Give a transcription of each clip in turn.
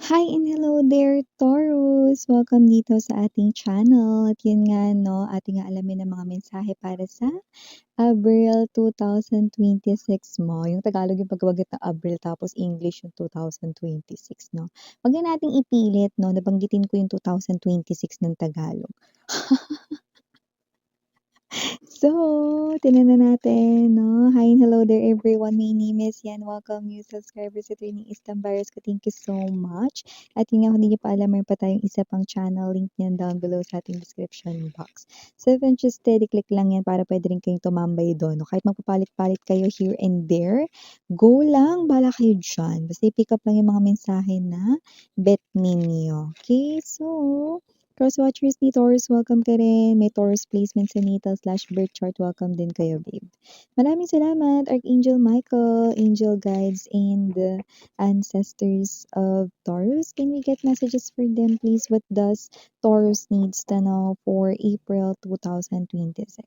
Hi and hello there, Taurus! Welcome dito sa ating channel. At yun nga, no, ating alamin ang mga mensahe para sa Abril 2026 mo. Yung Tagalog yung pagkabagat ng Abril, tapos English yung 2026, no? Wag na nating ipilit, no? Nabanggitin ko yung 2026 ng Tagalog. So, tingnan na natin, no? Hi and hello there everyone. My name is Yan. Welcome new subscribers sa Training Istam Virus ko. Thank you so much. At yun nga, kung hindi nyo pa alam, mayroon pa tayong isa pang channel. Link yan down below sa ating description box. So, if interested, click lang yan para pwede rin kayong tumambay doon. No? Kahit magpapalit-palit kayo here and there, go lang. Bala kayo dyan. Basta i-pick up lang yung mga mensahe na bet ninyo. Okay? So, cross-watchers ni Taurus, welcome ka rin. May Taurus placement sa natal/birth chart, welcome din kayo, babe. Maraming salamat, Archangel Michael, angel guides, and the ancestors of Taurus. Can we get messages for them, please? What does Taurus needs to know for April 2026?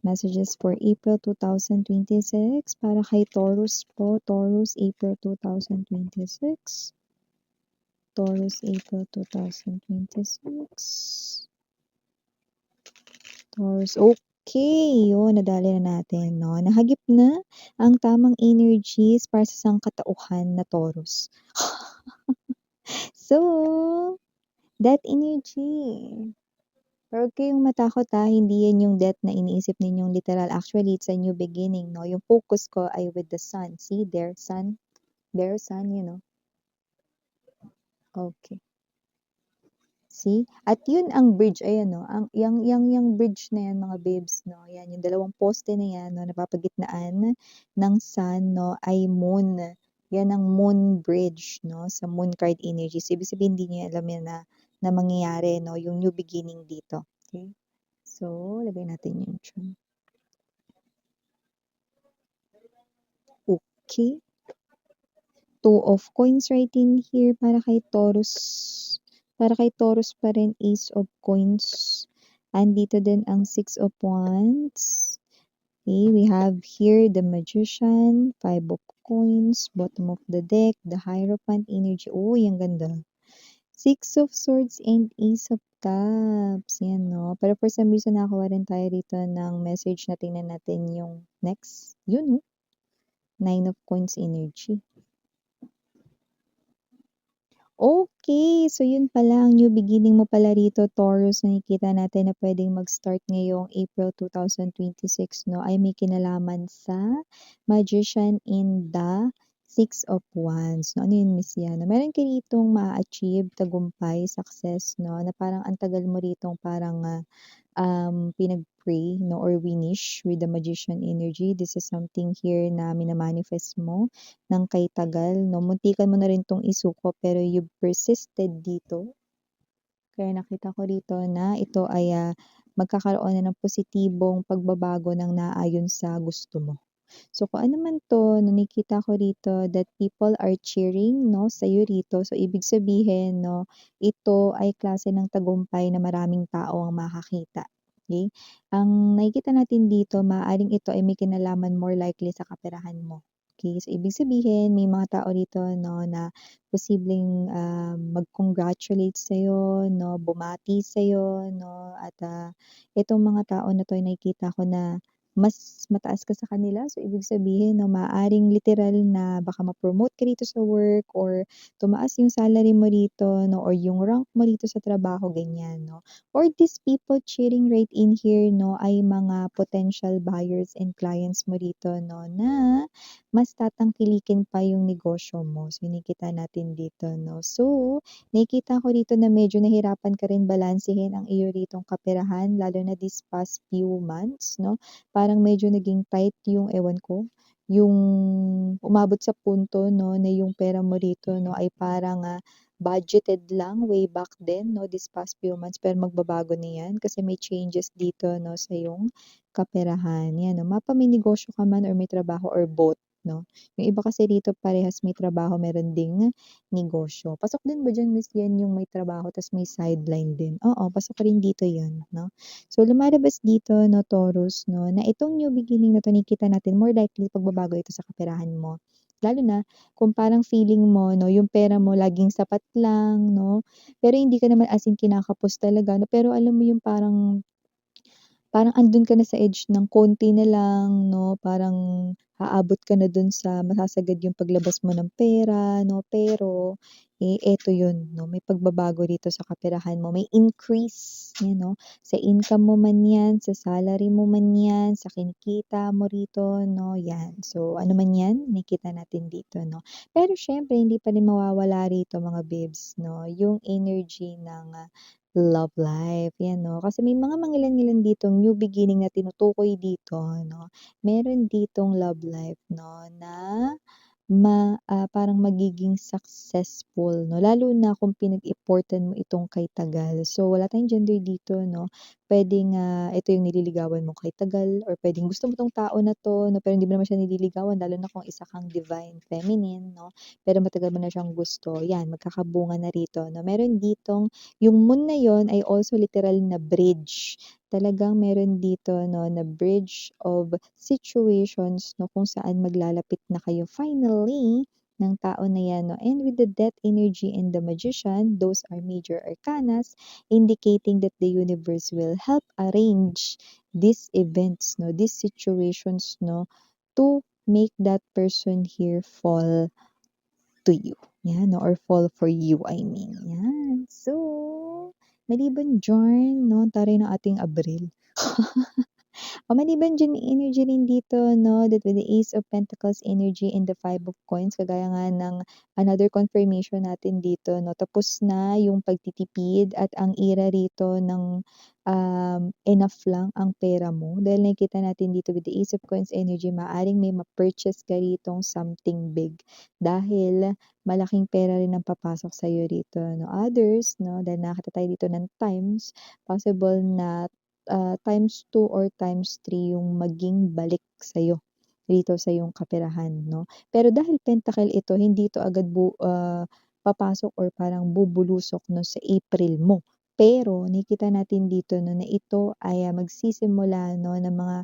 Messages for April 2026 para kay Taurus po. Taurus, April 2026. Taurus, April 2026. Taurus, okay. Yun, nadali na natin, no? Nahagip na ang tamang energies para sa sangkatauhan na Taurus. So, that energy. Pero huwag kayong matakot ha, hindi yan yung death na iniisip ninyong literal. Actually, it's a new beginning, no? Yung focus ko ay with the sun. See, there, sun. There, sun, you know. Okay. See? At yun ang bridge, ayan no, ang yang bridge na yan mga babes, no, yan yung dalawang poste na yan, no, napapagitnaan ng sun, no, ay moon. Yan ang moon bridge, no, sa moon card energy. So, ibig sabihin, hindi niya alam yan na mangyayari, no, yung new beginning dito. Okay? So, lagay natin yun dyan. Okay. Two of coins right in here para kay Taurus. Para kay Taurus pa rin, Ace of Coins. Andito din ang Six of Wands. Okay, we have here the Magician, Five of Coins, bottom of the deck, the Hierophant energy. Oh, yung ganda. Six of Swords and Ace of Cups. Yan, no? Pero for some reason, nakakuha rin tayo rito ng message na tingnan natin yung next. Yun, no? Nine of Coins energy. Okay, so yun pala ang new beginning mo pala rito, Taurus. Nakikita natin na pwedeng mag-start ngayong April 2026, no? Ay may kinalaman sa Magician in the Six of Wands. No? Ano yun, Miss Yana? Meron ka ritong ma-achieve, tagumpay, success, no? Na parang ang tagal mo ritong parang pinag-pray, no, or winish with the Magician energy. This is something here na minamanifest mo ng kay tagal, no. Muntikan mo na rin tong isuko pero you persisted dito. Kaya nakita ko rito na ito ay magkakaroon na ng positibong pagbabago ng naayon sa gusto mo. So, kung ano man to, nakikita ko rito that people are cheering, no, sa'yo rito. So, ibig sabihin, no, ito ay klase ng tagumpay na maraming tao ang makakita. Okay? Ang nakikita natin dito, maaaring ito ay may kinalaman more likely sa kaperahan mo. Okay? So, ibig sabihin, may mga tao rito, no, na posibleng mag-congratulate sa'yo, no, bumati sa'yo, no, at itong mga tao na to ay nakikita ko na mas mataas ka sa kanila. So, ibig sabihin, no, maaaring literal na baka ma-promote ka dito sa work or tumaas yung salary mo rito, no, or yung rank mo rito sa trabaho, ganyan, no. Or these people cheering right in here, no, ay mga potential buyers and clients mo rito, no, na mas tatangkilikin pa yung negosyo mo. So, nakikita natin dito, no. So, nakikita ko rito na medyo nahirapan ka rin balansehin ang iyo ritong kaperahan, lalo na these past few months, no. Parang medyo naging tight yung ewan ko, yung umabot sa punto, no, na yung pera mo rito, no, ay parang budgeted lang way back then, no, this past few months, pero magbabago na yan kasi may changes dito, no, sa yung kaperahan. Yan, no, mapa may negosyo ka man or may trabaho or both, no. Yung iba kasi dito parehas may trabaho, meron ding negosyo. Pasok din ba diyan, Miss Yan, yung may trabaho tas may sideline din? Oo, pasok rin dito yun, no. So, lumalabas dito, no, Taurus, no, na itong new beginning na to, nakikita natin more likely pagbabago ito sa kaperahan mo. Lalo na kung parang feeling mo 'no, yung pera mo laging sapat lang 'no, pero hindi ka naman as in kinakapos talaga 'no, pero alam mo yung parang parang andun ka na sa edge ng konti na lang 'no, parang aabot ka na dun sa masasagad yung paglabas mo ng pera 'no, pero, eto yun 'no, may pagbabago dito sa kaperahan mo, may increase, 'yan 'no, sa income mo man 'yan, sa salary mo man 'yan, sa kinikita mo rito 'no, 'yan. So, ano man 'yan, nakikita natin dito 'no. Pero siyempre hindi pa rin mawawala rito mga bibs 'no, yung energy ng, love life, 'yan 'no. Kasi may mga mangilan-ngilan ditong new beginning na tinutukoy dito 'no. Meron ditong love life 'no na parang magiging successful 'no, lalo na kung pinag-iportan mo itong kay tagal. So, wala tayong gender dito 'no, puwedeng, ito yung nililigawan mo kay tagal or puwedeng gusto mo 'tong tao na 'to 'no, pero hindi mo naman siya nililigawan lalo na kung isa kang divine feminine 'no, pero matagal mo na siyang gusto, 'yan magkakabunga na rito 'no. Meron ditong yung moon na yon ay also literal na bridge. Talagang meron dito 'no, na bridge of situations 'no, kung saan maglalapit na kayo finally ng tao na 'yan 'no. And with the Death energy and the Magician, those are major arcanas indicating that the universe will help arrange these events 'no, these situations 'no, to make that person here fall to you, 'yan 'no, or fall for you, I mean, 'yan. So, maliban diyan 'no, ang taray ng ating Abril. Maliban diyan may energy rin dito 'no, that with the Ace of Pentacles energy and the Five of Coins kagaya nga ng another confirmation natin dito 'no, tapos na yung pagtitipid at ang ira rito ng, enough lang ang pera mo. Dahil nakikita natin dito with the Ace of Coins energy maaaring may ma-purchase ka ritong something big. Dahil malaking pera rin ang papasok sa'yo rito 'no. Others 'no, dahil nakakita tayo dito ng times, possible na times 2 or times 3 yung maging balik sa'yo, dito sa iyong kaperahan 'no. Pero dahil pentacle ito, hindi ito agad papasok or parang bubulusok 'no sa April mo. Pero nakikita natin dito 'no na ito ay, magsisimula 'no ng mga,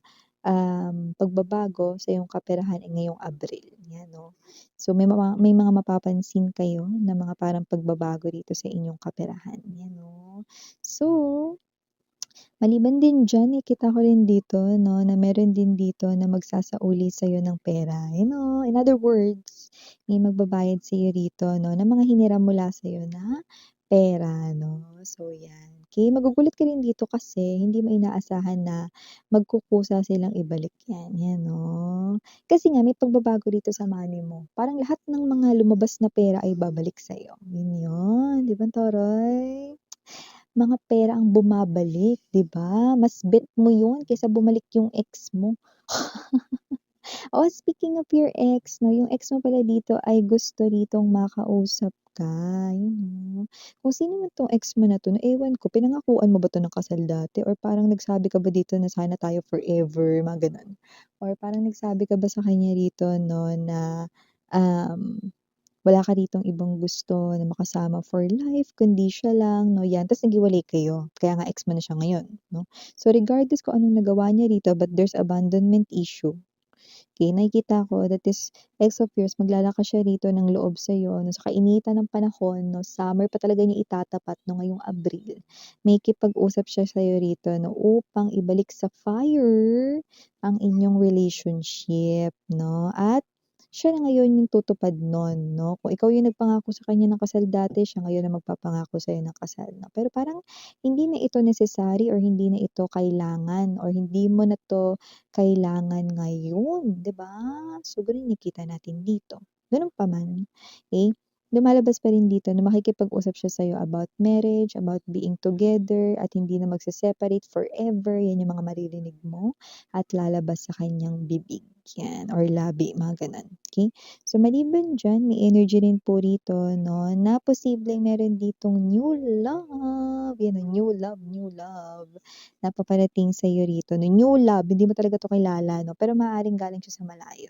pagbabago sa iyong kaperahan ngayong Abril, 'yan 'no. So may mga mapapansin kayo na mga parang pagbabago dito sa inyong kaperahan, 'yan 'no. So maliban din diyan nakikita ko rin dito 'no, na meron din dito na magsasauli sa'yo ng pera, you know, in other words, may magbabayad sa'yo rito 'no, ng mga hiniram mula sa'yo na pera 'no. So 'yan, okey magugulat ka rin dito kasi hindi mo inaasahan na magkukusa silang ibalik 'yan, 'yan 'no. Kasi nga may pagbabago dito sa money mo, parang lahat ng mga lumabas na pera ay babalik sa'yo, yun yun, 'di ba taray? Mga pera ang bumabalik, 'di ba? Mas bet mo 'yun kaysa bumalik yung ex mo. Oh, speaking of your ex 'no, yung ex mo pala dito ay gusto ritong makausap ka, yun 'no. Kung sino man 'tong ex mo na 'to, na ewan ko pinangakuan mo ba 'to ng kasal dati or parang nagsabi ka ba dito na sana tayo forever, mga gano'n? Or parang nagsabi ka ba sa kanya rito 'no na, um wala ka ditong ibang gusto na makasama for life kundi siya lang 'no, 'yan. Ta's naghiwalay kayo, kaya nga ex mo na siya ngayon 'no. So, regardless kung anong nagawa niya rito but there's abandonment issue, okey, nakikita ko that this ex of yours maglalakas siya rito ng loob sa'yo 'no, sa kainitan ng panahon 'no, summer pa talaga niya itatapat 'no, ngayong Abril. Makikipag-usap siya sa'yo rito 'no, upang ibalik sa fire ang inyong relationship 'no, at siya na ngayon yung tutupad nun 'no. Kung ikaw yung nagpangako sa kanya ng kasal dati, siya ngayon ang magpapangako sa'yo ng kasal 'no. Pero parang hindi na ito necessary or hindi na ito kailangan or hindi mo na 'to kailangan ngayon, 'di ba? So, gano'n nakikita natin dito. Gano'n pa man, eh, lumalabas pa rin dito na makikipag-usap siya sa'yo about marriage, about being together at hindi na magse-separate forever, 'yan yung mga maririnig mo at lalabas sa kanyang bibig, 'yan or labi, mga gano'n, okey? So, maliban diyan may energy rin po rito 'no, na posibleng meron ditong new love, 'yan o, new love na paparating sa'yo rito 'no, new love, hindi mo talaga 'to kilala 'no, pero maaaring galing siya sa malayo.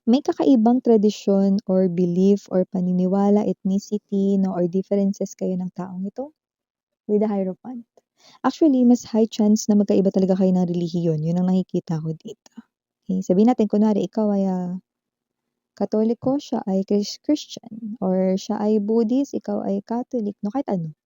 May kakaibang tradisyon or belief or paniniwala, ethnicity 'no, or differences kayo ng taong ito with the Hierophant. Actually, mas high chance na magkaiba talaga kayo ng relihiyon, yun ang nakikita ko dito. Okey, sabihin natin kunwari ikaw ay, Katoliko, siya ay Christian, or siya ay Buddhist, ikaw ay Catholic, no, kahit ano.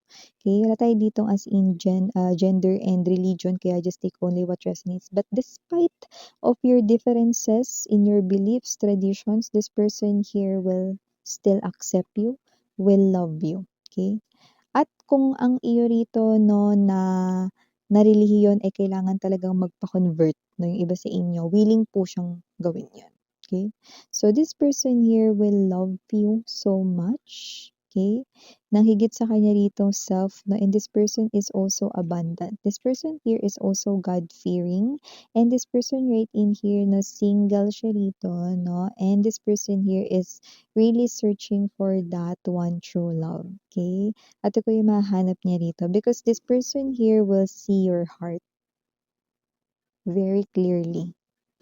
Okay, wala tayo ditong as in gender and religion, kaya just take only what resonates. But despite of your differences in your beliefs, traditions, this person here will still accept you, will love you. Okay? At kung ang iyo rito 'no na relihiyon ay kailangan talagang magpa-convert 'no, yung iba sa inyo, willing po siyang gawin 'yun, okay. So this person here will love you so much, okay, nang higit sa kanya rito self 'no, and this person is also abundant. This person here is also God-fearing, and this person right in here 'no, single siya rito 'no, and this person here is really searching for that one true love, okay. At ito yung mahahanap niya rito because this person here will see your heart very clearly.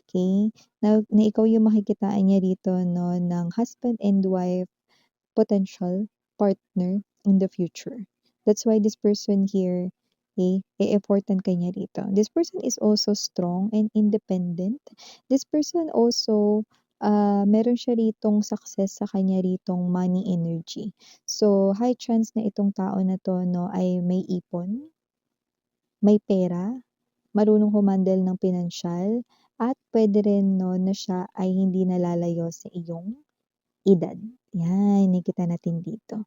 Okay? Na ikaw yung makikitaan niya rito no, ng husband and wife potential partner in the future. That's why this person here, i-important ka niya rito. This person is also strong and independent. This person also, meron siya ritong success sa kanya ritong money energy. So, high chance na itong tao na to, no, ay may ipon, may pera, marunong humandle ng pinansyal, at pwede rin, no, na siya ay hindi nalalayo sa iyong edad. Yan, nakikita natin dito.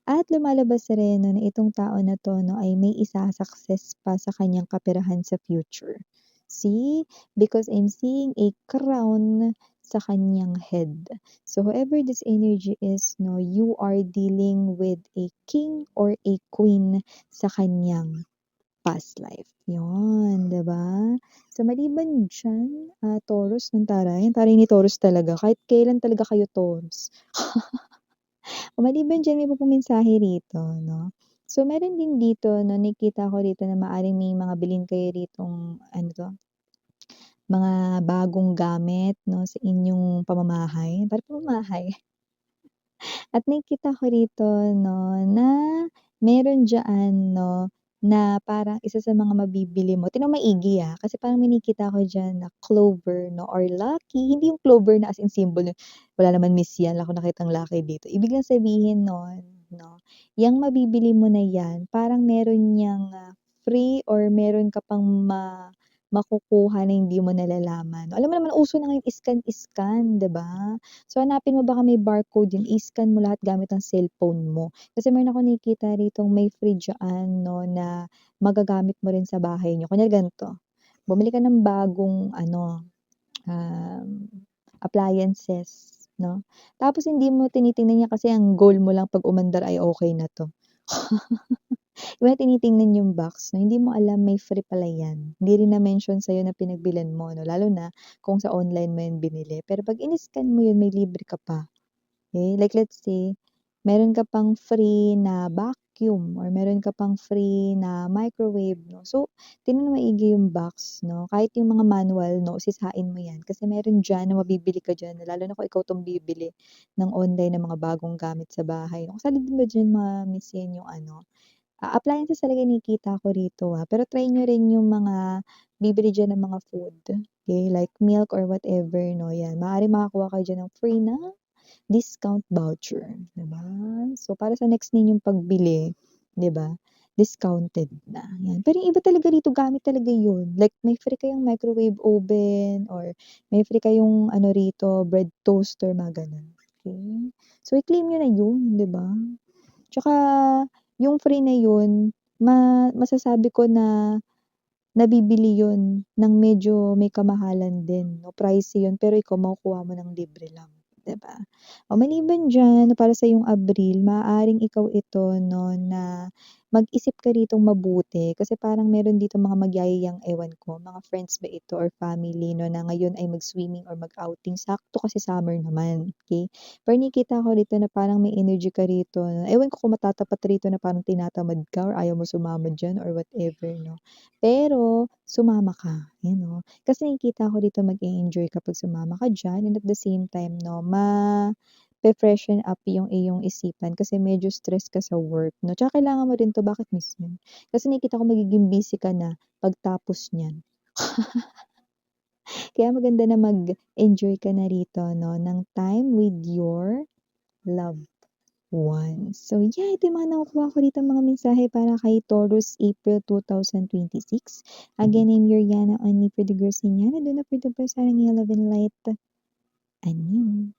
At lumalabas rin 'no, na itong tao na 'to 'no, ay may isa-success pa sa kanyang kaperahan sa future. See? Because I'm seeing a crown sa kanyang head. So whoever this energy is 'no, you are dealing with a king or a queen sa kanyang past life. 'Yun, 'di ba? So maliban diyan, Taurus ng taray ni Taurus talaga kahit kailan talaga kayo Taurus. Maliban diyan may iba pang mensahe rito 'no. So meron din dito 'no, nakikita ko rito na maaaring may mga bilhin kayo ritong ano 'to, mga bagong gamit 'no, sa inyong pamamahay, parang pamamahay. At nakikita ko rito 'no, na meron diyaan 'no, na parang isa sa mga mabibili mo tignan mo maigi, kasi parang may nakikita ako diyan na clover 'no or lucky, hindi yung clover na as in symbol na wala naman miss yan, wala akong nakitang lucky dito. Ibig lang sabihin nun 'no, yang mabibili mo na yan parang meron niyang, free or meron ka pang makukuha na hindi mo nalalaman. Alam mo naman uso na ngayon scan-scan, 'di ba? So, hanapin mo baka may barcode yun, i-scan mo lahat gamit ang cellphone mo. Kasi meron akong nakikita ritong may free diyaan 'no, na magagamit mo rin sa bahay niyo. Kunyari ganito, bumili ka ng bagong ano, um, appliances 'no, tapos hindi mo tinitingnan niya kasi ang goal mo lang 'pag umandar ay okey na 'to. Iba tinitingnan yung box 'no, hindi mo alam may free pala yan. Hindi rin na-mention sa'yo na pinagbilhan mo 'no, lalo na kung sa online mo yan binili. Pero 'pag in-scan mo yun may libre ka pa. Okay, like let's say, meron ka pang free na vacuum or meron ka pang free na microwave 'no. So, tingnan mo maigi yung box 'no, kahit yung mga manual 'no, usisain mo 'yan kasi meron diyan na mabibili ka diyan lalo na kung ikaw 'tong bibili ng online na mga bagong gamit sa bahay 'no. Kasali din ba diyan ma-miss yan yung ano, appliances talaga yung nakikita ko rito, pero try niyo rin yung mga bibili diyan ng mga food, okay, like milk or whatever 'no, 'yan. Maaaring makakuha kayo diyan ng free na discount voucher, 'di ba? So, para sa next ninyong pagbili, 'di ba, discounted na, 'yan. Pero yung iba talaga rito gamit talaga yun, like may free kayong microwave oven or may free kayong ano rito, bread toaster, mga gano'n, okey. So, i-claim niyo na yun, 'di ba? Tsaka yung free na yun, masasabi ko na nabibili yun ng medyo may kamahalan din 'no, pricey yun pero ikaw makukuha mo ng libre lang, 'di ba? O maliban diyan, para sa iyong Abril, maaaring ikaw ito 'no, na mag-isip ka ritong mabuti kasi parang meron ditong mga magyayayang, ewan ko, mga friends ba ito or family 'no, na ngayon ay mag-swimming or mag-outing, sakto kasi summer naman, okey? Pero nakikita ko rito na parang may energy ka rito, ewan ko kung matatapat rito na parang tinatamad ka or ayaw mo sumama diyan or whatever 'no. Pero sumama ka, yun 'no. Kasi nakikita ko dito mag-e-enjoy kapag sumama ka diyan and at the same time 'no, freshen up yung iyong isipan kasi medyo stress ka sa work 'no. Tsaka kailangan mo rin 'to, bakit miss yun? Kasi nakikita ko magiging busy ka na pagtapos niyan. Kaya maganda na mag-enjoy ka na rito 'no, ng time with your loved ones. So yeah, ito yung mga nakukuha ko rito mga mensahe para kay Taurus, April 2026. Again, I'm Yuriana, only for the girls in Yana. Do not forget to press ang love and light. Annyeong.